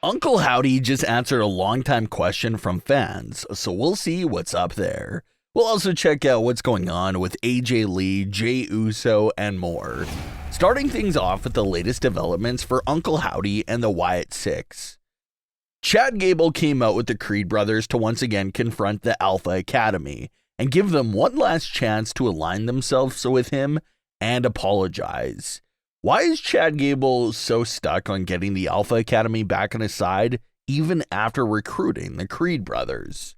Uncle Howdy just answered a long-time question from fans, so we'll see what's up there. We'll also check out what's going on with AJ Lee, Jey Uso, and more. Starting things off with the latest developments for Uncle Howdy and the Wyatt Six. Chad Gable came out with the Creed brothers to once again confront the Alpha Academy and give them one last chance to align themselves with him and apologize. Why is Chad Gable so stuck on getting the Alpha Academy back on his side, even after recruiting the Creed brothers?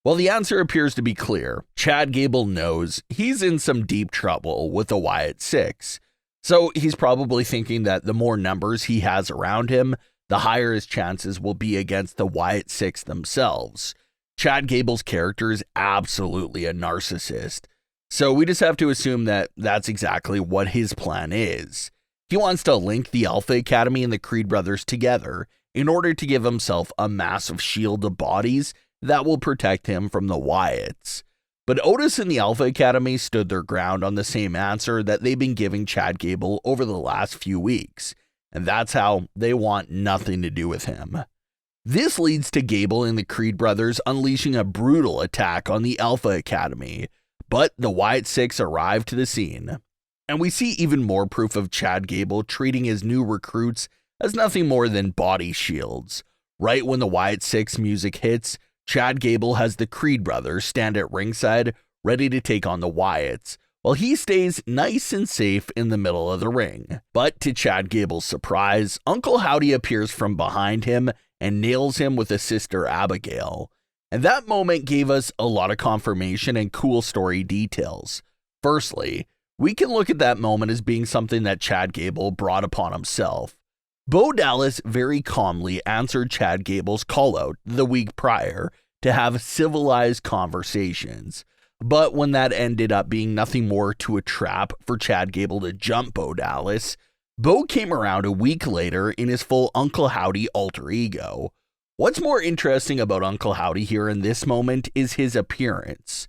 Well, the answer appears to be clear. Chad Gable knows he's in some deep trouble with the Wyatt Six, so he's probably thinking that the more numbers he has around him, the higher his chances will be against the Wyatt Six themselves. Chad Gable's character is absolutely a narcissist, so we just have to assume that that's exactly what his plan is. He wants to link the Alpha Academy and the Creed brothers together in order to give himself a massive shield of bodies that will protect him from the Wyatts. But Otis and the Alpha Academy stood their ground on the same answer that they've been giving Chad Gable over the last few weeks, and that's how they want nothing to do with him. This leads to Gable and the Creed brothers unleashing a brutal attack on the Alpha Academy, but the Wyatt Six arrive to the scene. And we see even more proof of Chad Gable treating his new recruits as nothing more than body shields. Right when the Wyatt Six music hits, Chad Gable has the Creed brothers stand at ringside, ready to take on the Wyatts, while he stays nice and safe in the middle of the ring. But to Chad Gable's surprise, Uncle Howdy appears from behind him and nails him with his sister Abigail. And that moment gave us a lot of confirmation and cool story details. Firstly, we can look at that moment as being something that Chad Gable brought upon himself. Bo Dallas very calmly answered Chad Gable's call out the week prior to have civilized conversations. But when that ended up being nothing more to a trap for Chad Gable to jump Bo Dallas, Bo came around a week later in his full Uncle Howdy alter ego. What's more interesting about Uncle Howdy here in this moment is his appearance.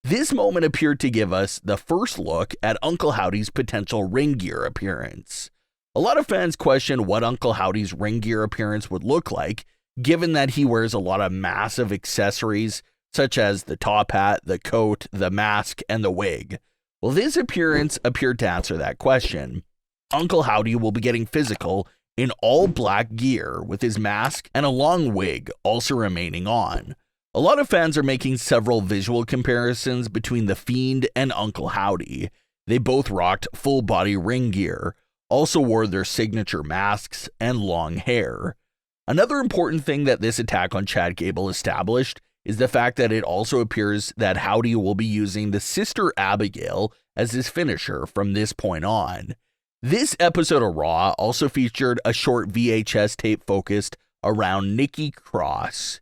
This moment appeared to give us the first look at Uncle Howdy's potential ring gear appearance. A lot of fans question what Uncle Howdy's ring gear appearance would look like, given that he wears a lot of massive accessories, such as the top hat, the coat, the mask, and the wig. Well, this appearance appeared to answer that question. Uncle Howdy will be getting physical in all black gear with his mask and a long wig also remaining on. A lot of fans are making several visual comparisons between The Fiend and Uncle Howdy. They both rocked full body ring gear, also wore their signature masks and long hair. Another important thing that this attack on Chad Gable established is the fact that it also appears that Howdy will be using the sister Abigail as his finisher from this point on. This episode of Raw also featured a short VHS tape focused around Nikki Cross.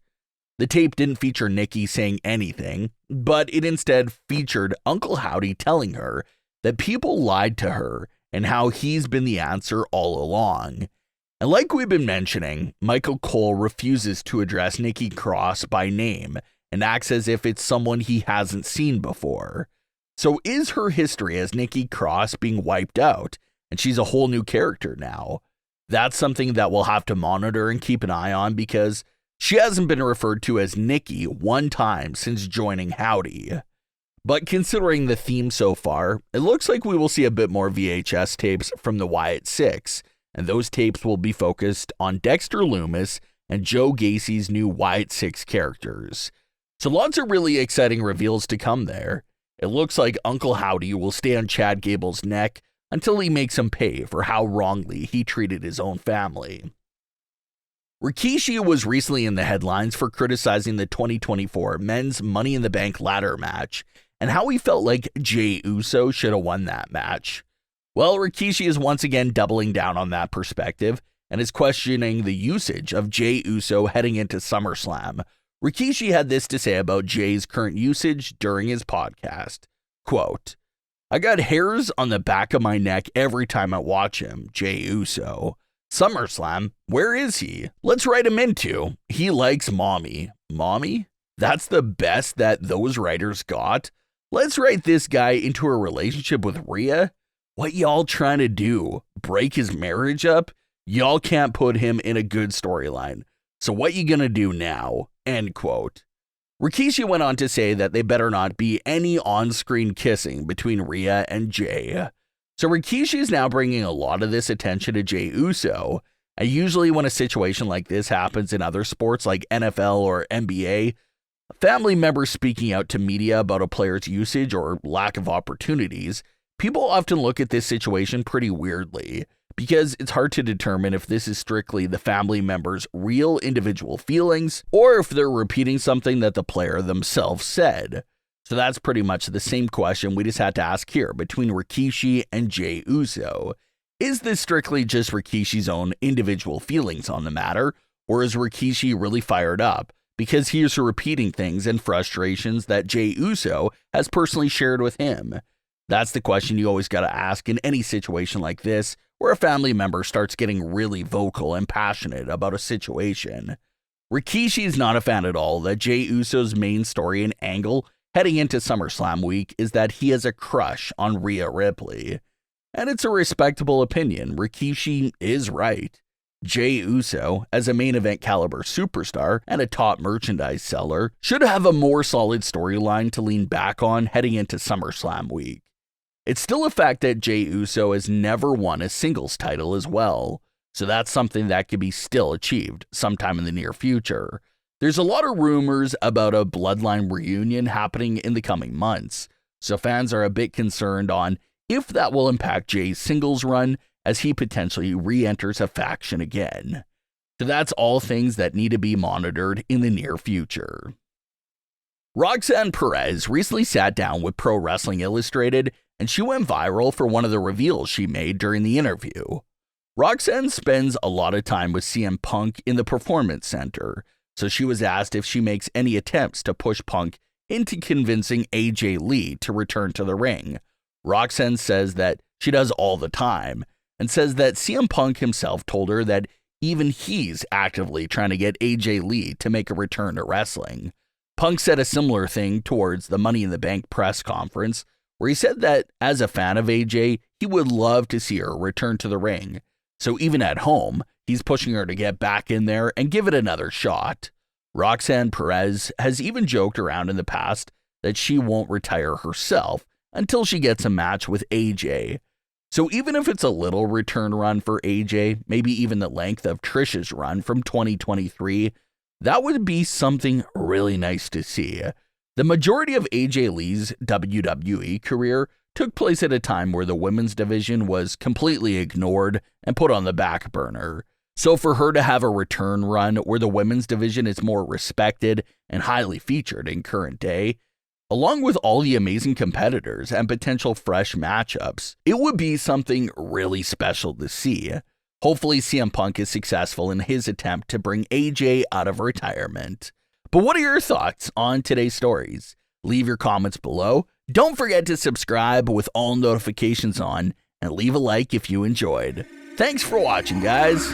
The tape didn't feature Nikki saying anything, but it instead featured Uncle Howdy telling her that people lied to her and how he's been the answer all along. And like we've been mentioning, Michael Cole refuses to address Nikki Cross by name and acts as if it's someone he hasn't seen before. So is her history as Nikki Cross being wiped out, and she's a whole new character now? That's something that we'll have to monitor and keep an eye on, because she hasn't been referred to as Nikki one time since joining Howdy. But considering the theme so far, it looks like we will see a bit more VHS tapes from the Wyatt Six, and those tapes will be focused on Dexter Lumis and Joe Gacy's new Wyatt Six characters. So lots of really exciting reveals to come there. It looks like Uncle Howdy will stay on Chad Gable's neck until he makes him pay for how wrongly he treated his own family. Rikishi was recently in the headlines for criticizing the 2024 Men's Money in the Bank ladder match and how he felt like Jey Uso should have won that match. Well, Rikishi is once again doubling down on that perspective and is questioning the usage of Jey Uso heading into Summerslam. Rikishi had this to say about Jey's current usage during his podcast. Quote, "I got hairs on the back of my neck every time I watch him, Jey Uso. SummerSlam, where is he? Let's write him into. He likes mommy. Mommy? That's the best that those writers got? Let's write this guy into a relationship with Rhea? What y'all trying to do? Break his marriage up? Y'all can't put him in a good storyline. So what you gonna do now? End quote. Rikishi went on to say that they better not be any on-screen kissing between Rhea and Jey. So Rikishi is now bringing a lot of this attention to Jey Uso. And usually when a situation like this happens in other sports like NFL or NBA, family members speaking out to media about a player's usage or lack of opportunities, people often look at this situation pretty weirdly because it's hard to determine if this is strictly the family member's real individual feelings or if they're repeating something that the player themselves said. So that's pretty much the same question we just had to ask here between Rikishi and Jey Uso. Is this strictly just Rikishi's own individual feelings on the matter, or is Rikishi really fired up because he is repeating things and frustrations that Jey Uso has personally shared with him? That's the question you always got to ask in any situation like this, where a family member starts getting really vocal and passionate about a situation. Rikishi is not a fan at all that Jey Uso's main story and angle heading into Summerslam week is that he has a crush on Rhea Ripley. And it's a respectable opinion. Rikishi is right. Jey Uso, as a main event caliber superstar and a top merchandise seller, should have a more solid storyline to lean back on heading into SummerSlam week. It's still a fact that Jey Uso has never won a singles title as well, so that's something that could be still achieved sometime in the near future. There's a lot of rumors about a bloodline reunion happening in the coming months, so fans are a bit concerned on if that will impact Jey's singles run as he potentially re-enters a faction again. So that's all things that need to be monitored in the near future. Roxanne Perez recently sat down with Pro Wrestling Illustrated, and she went viral for one of the reveals she made during the interview. Roxanne spends a lot of time with CM Punk in the Performance Center, so she was asked if she makes any attempts to push Punk into convincing AJ Lee to return to the ring. Roxanne says that she does all the time, and says that CM Punk himself told her that even he's actively trying to get AJ Lee to make a return to wrestling. Punk said a similar thing towards the Money in the Bank press conference, where he said that as a fan of AJ, he would love to see her return to the ring. So even at home, he's pushing her to get back in there and give it another shot. Roxanne Perez has even joked around in the past that she won't retire herself until she gets a match with AJ. So even if it's a little return run for AJ, maybe even the length of Trish's run from 2023, that would be something really nice to see. The majority of AJ Lee's WWE career took place at a time where the women's division was completely ignored and put on the back burner. So for her to have a return run where the women's division is more respected and highly featured in current day, along with all the amazing competitors and potential fresh matchups, it would be something really special to see. Hopefully CM Punk is successful in his attempt to bring AJ out of retirement. But what are your thoughts on today's stories? Leave your comments below. Don't forget to subscribe with all notifications on and leave a like if you enjoyed. Thanks for watching, guys.